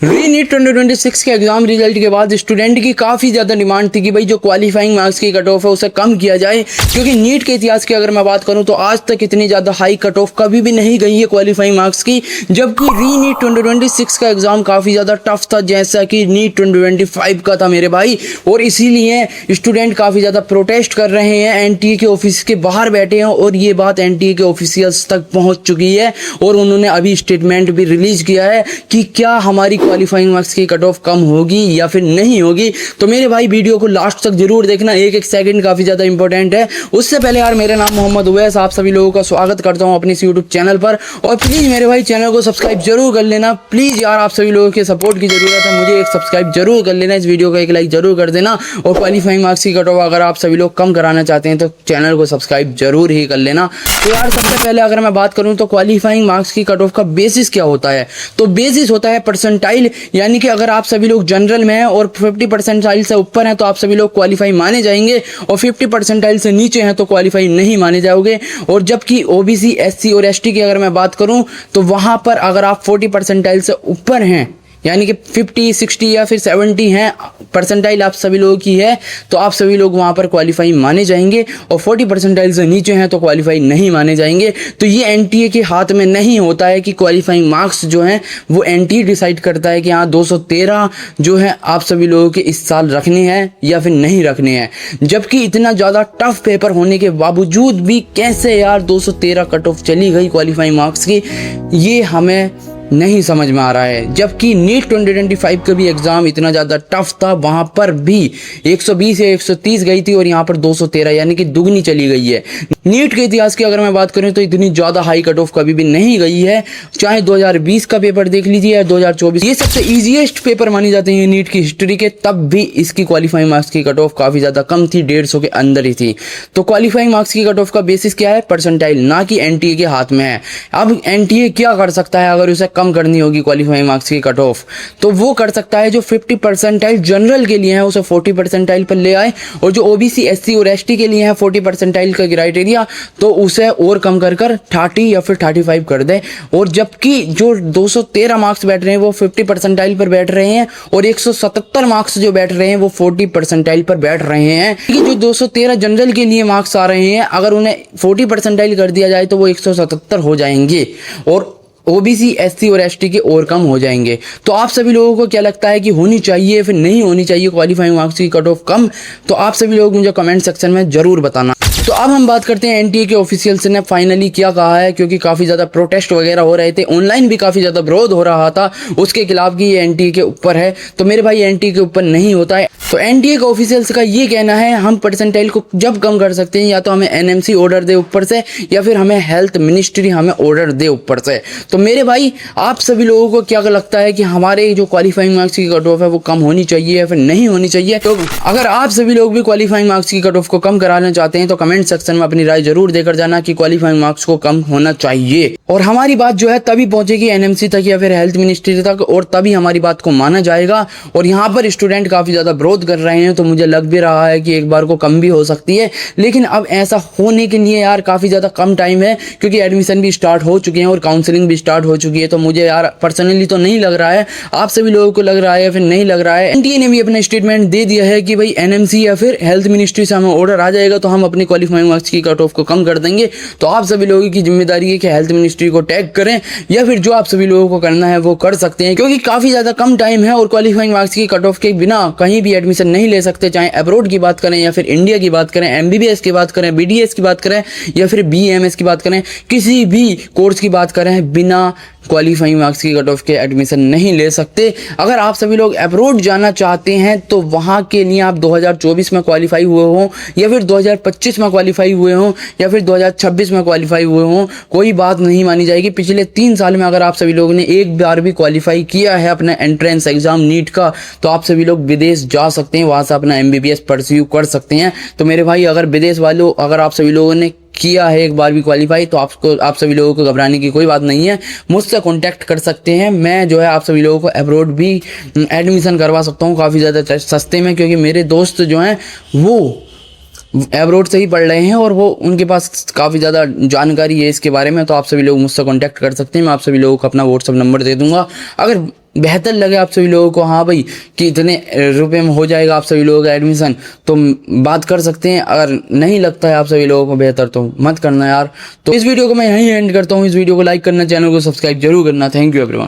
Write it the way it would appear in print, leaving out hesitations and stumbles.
NEET 2026 के exam result के बाद स्टूडेंट की काफ़ी ज़्यादा डिमांड थी कि भाई जो क्वालिफाइंग मार्क्स की कट ऑफ है उसे कम किया जाए, क्योंकि नीट के इतिहास की अगर मैं बात करूं तो आज तक इतनी ज़्यादा हाई कट ऑफ कभी भी नहीं गई है क्वालिफाइंग मार्क्स की। जबकि नीट 2026 का एग्जाम काफ़ी ज़्यादा टफ था, जैसा कि नीट 2025 का था मेरे भाई, और इसीलिए स्टूडेंट काफ़ी ज़्यादा प्रोटेस्ट कर रहे हैं, एनटीए के ऑफिस के बाहर बैठे हैं और ये बात एनटीए के ऑफिशियल्स तक पहुँच चुकी है और उन्होंने अभी स्टेटमेंट भी रिलीज किया है कि क्या हमारी क्वालिफाइंग मार्क्स की कट ऑफ कम होगी या फिर नहीं होगी। तो मेरे भाई वीडियो को लास्ट तक जरूर देखना, एक एक सेकंड काफ़ी ज़्यादा इंपॉर्टेंट है। उससे पहले यार मेरा नाम मोहम्मद उवैस, आप सभी लोगों का स्वागत करता हूं अपने इस यूट्यूब चैनल पर, और प्लीज़ मेरे भाई चैनल को सब्सक्राइब जरूर कर लेना। प्लीज़ यार आप सभी लोगों के सपोर्ट की ज़रूरत है, मुझे एक सब्सक्राइब जरूर कर लेना, इस वीडियो को एक लाइक जरूर कर देना, और क्वालिफाइंग मार्क्स की कट ऑफ अगर आप सभी लोग कम कराना चाहते हैं तो चैनल को सब्सक्राइब जरूर ही कर लेना। तो यार सबसे पहले अगर मैं बात करूँ तो क्वालिफाइंग मार्क्स की कट ऑफ का बेसिस क्या होता है, तो बेसिस होता है परसेंटाइल, यानी कि अगर आप सभी लोग जनरल में हैं और 50 परसेंटाइल से ऊपर हैं तो आप सभी लोग क्वालिफाई माने जाएंगे, और 50 परसेंटाइल से नीचे हैं तो क्वालिफाई नहीं माने जाओगे। और जबकि ओबीसी, एससी और एसटी की अगर मैं बात करूं तो वहां पर अगर आप 40 परसेंटाइल से ऊपर हैं, यानी कि 50, 60 या फिर 70 हैं परसेंटाइल आप सभी लोगों की है, तो आप सभी लोग वहाँ पर क्वालिफाई माने जाएंगे, और 40 परसेंटाइल से नीचे हैं तो क्वालिफाई नहीं माने जाएंगे। तो ये एनटीए के हाथ में नहीं होता है कि क्वालिफाइंग मार्क्स जो हैं वो एनटीए डिसाइड करता है कि हाँ 213 जो है आप सभी लोगों के इस साल रखने हैं या फिर नहीं रखने हैं। जबकि इतना ज़्यादा टफ पेपर होने के बावजूद भी कैसे यार 213 कट ऑफ चली गई क्वालिफाइंग मार्क्स की, ये हमें नहीं समझ में आ रहा है। जबकि नीट 2025 का भी एग्ज़ाम इतना ज़्यादा टफ था, वहाँ पर भी 120 या 130 गई थी और यहाँ पर 213 यानी कि दुगनी चली गई है। नीट के इतिहास की अगर मैं बात करूँ तो इतनी ज़्यादा हाई कट ऑफ कभी भी नहीं गई है, चाहे 2020 का पेपर देख लीजिए या 2024, ये सबसे ईजीएस्ट पेपर मानी जाते हैं नीट की हिस्ट्री के, तब भी इसकी क्वालिफाइंग मार्क्स की कट ऑफ काफ़ी ज़्यादा कम थी, 150 के अंदर ही थी। तो क्वालिफाइंग मार्क्स की कट ऑफ का बेसिस क्या है? परसेंटाइल, ना कि एनटीए के हाथ में है। अब एनटीए क्या कर सकता है अगर उसे कम करनी होगी क्वालिफाइंग मार्क्स की कट ऑफ, तो वो कर सकता है जो 50 परसेंटाइल जनरल के लिए है उसे 40 परसेंटाइल पर ले आए, और जो ओबीसी, एससी और एसटी के लिए है 40 परसेंटाइल का क्राइटेरिया, तो उसे और कम कर 30 या फिर 35 कर दे। और जबकि जो 213 मार्क्स बैठ रहे हैं वो 50 परसेंटाइल पर बैठ रहे हैं, और 177 मार्क्स जो बैठ रहे हैं वो 40 परसेंटाइल पर बैठ रहे हैं। कि जो 213 जनरल के लिए मार्क्स आ रहे हैं, अगर उन्हें 40 परसेंटाइल कर दिया जाए तो वो 177 हो जाएंगे, और ओबीसी, एससी और एसटी के और कम हो जाएंगे। तो आप सभी लोगों को क्या लगता है कि होनी चाहिए फिर नहीं होनी चाहिए क्वालिफाइंग मार्क्स की कट ऑफ कम? तो आप सभी लोग मुझे कमेंट सेक्शन में जरूर बताना। तो अब हम बात करते हैं एनटीए के ऑफिशियल्स ने फाइनली क्या कहा है, क्योंकि काफ़ी ज़्यादा प्रोटेस्ट वगैरह हो रहे थे, ऑनलाइन भी काफ़ी ज़्यादा विरोध हो रहा था उसके खिलाफ कि ये एनटीए के ऊपर है। तो मेरे भाई एनटीए के ऊपर नहीं होता है। तो एनटीए के ऑफिशियल्स का ये कहना है हम परसेंटाइल को जब कम कर सकते हैं या तो हमें एनएमसी ऑर्डर दे ऊपर से, या फिर हमें हेल्थ मिनिस्ट्री हमें ऑर्डर दे ऊपर से। तो मेरे भाई आप सभी लोगों को क्या लगता है कि हमारे जो क्वालिफाइंग मार्क्स की कट ऑफ है वो कम होनी चाहिए या फिर नहीं होनी चाहिए? तो अगर आप सभी लोग भी क्वालिफाइंग मार्क्स की कट ऑफ को कम कराना चाहते हैं तो कमेंट सेक्शन में अपनी राय जरूर देकर जाना कि क्वालिफाइंग मार्क्स को कम होना चाहिए, और हमारी बात जो है तभी पहुंचेगी एनएमसी तक या फिर हेल्थ मिनिस्ट्री तक, और तभी हमारी बात को माना जाएगा। और यहाँ पर स्टूडेंट काफ़ी ज़्यादा विरोध कर रहे हैं, तो मुझे लग भी रहा है कि एक बार को कम भी हो सकती है, लेकिन अब ऐसा होने के लिए यार काफ़ी ज़्यादा कम टाइम है, क्योंकि एडमिशन भी स्टार्ट हो चुके हैं और काउंसलिंग भी स्टार्ट हो चुकी है। तो मुझे यार पर्सनली तो नहीं लग रहा है, आप सभी लोगों को लग रहा है या फिर नहीं लग रहा है? एनटीए ने भी अपना स्टेटमेंट दे दिया है कि भाई एनएमसी या फिर हेल्थ मिनिस्ट्री से हमें ऑर्डर आ जाएगा तो हम अपनी क्वालिफाइंग मार्क्स की कट ऑफ को कम कर देंगे। तो आप सभी लोगों की जिम्मेदारी है कि हेल्थ मिनिस्ट्री को टैग करें, या फिर जो आप सभी लोगों को करना है वो कर सकते हैं, क्योंकि काफ़ी ज़्यादा कम टाइम है और क्वालिफाइंग मार्क्स की कट ऑफ के बिना कहीं भी एडमिशन नहीं ले सकते, चाहे अब्रॉड की बात करें या फिर इंडिया की बात करें, एमबीबीएस की बात करें, बीडीएस की बात करें या फिर बीएमएस की बात करें, किसी भी कोर्स की बात करें, बिना क्वालिफाइंग मार्क्स की कट ऑफ के एडमिशन नहीं ले सकते। अगर आप सभी लोग अब्रॉड जाना चाहते हैं तो वहाँ के लिए आप 2024 में क्वालिफाई हुए हों या फिर 2025 में क्वालिफाई हुए हों या फिर 2026 में क्वालिफाई हुए हों, कोई बात नहीं मानी जाएगी। पिछले 3 साल में अगर आप सभी लोगों ने एक बार भी क्वालिफाई किया है अपना एंट्रेंस एग्जाम नीट का, तो आप सभी लोग विदेश जा सकते हैं, वहाँ से अपना एमबीबीएस परस्यू कर सकते हैं। तो मेरे भाई अगर विदेश वालों, अगर आप सभी लोगों ने किया है एक बार भी क्वालिफाई, तो आप सभी लोगों को घबराने की कोई बात नहीं है, मुझसे कांटेक्ट कर सकते हैं। मैं जो है आप सभी लोगों को अब्रॉड भी एडमिशन करवा सकता हूँ काफ़ी ज़्यादा सस्ते में, क्योंकि मेरे दोस्त जो हैं वो एब्रोड से ही पढ़ रहे हैं और वो उनके पास काफ़ी ज़्यादा जानकारी है इसके बारे में। तो आप सभी लोग मुझसे कांटेक्ट कर सकते हैं, मैं आप सभी लोगों को अपना व्हाट्सअप नंबर दे दूंगा। अगर बेहतर लगे आप सभी लोगों को, हाँ भाई कि इतने रुपए में हो जाएगा आप सभी लोगों का एडमिशन, तो बात कर सकते हैं। अगर नहीं लगता है आप सभी लोगों को बेहतर तो मत करना यार। तो इस वीडियो को मैं यहीं एंड करता हूँ। इस वीडियो को लाइक करना, चैनल को सब्सक्राइब जरूर करना। Thank you everyone.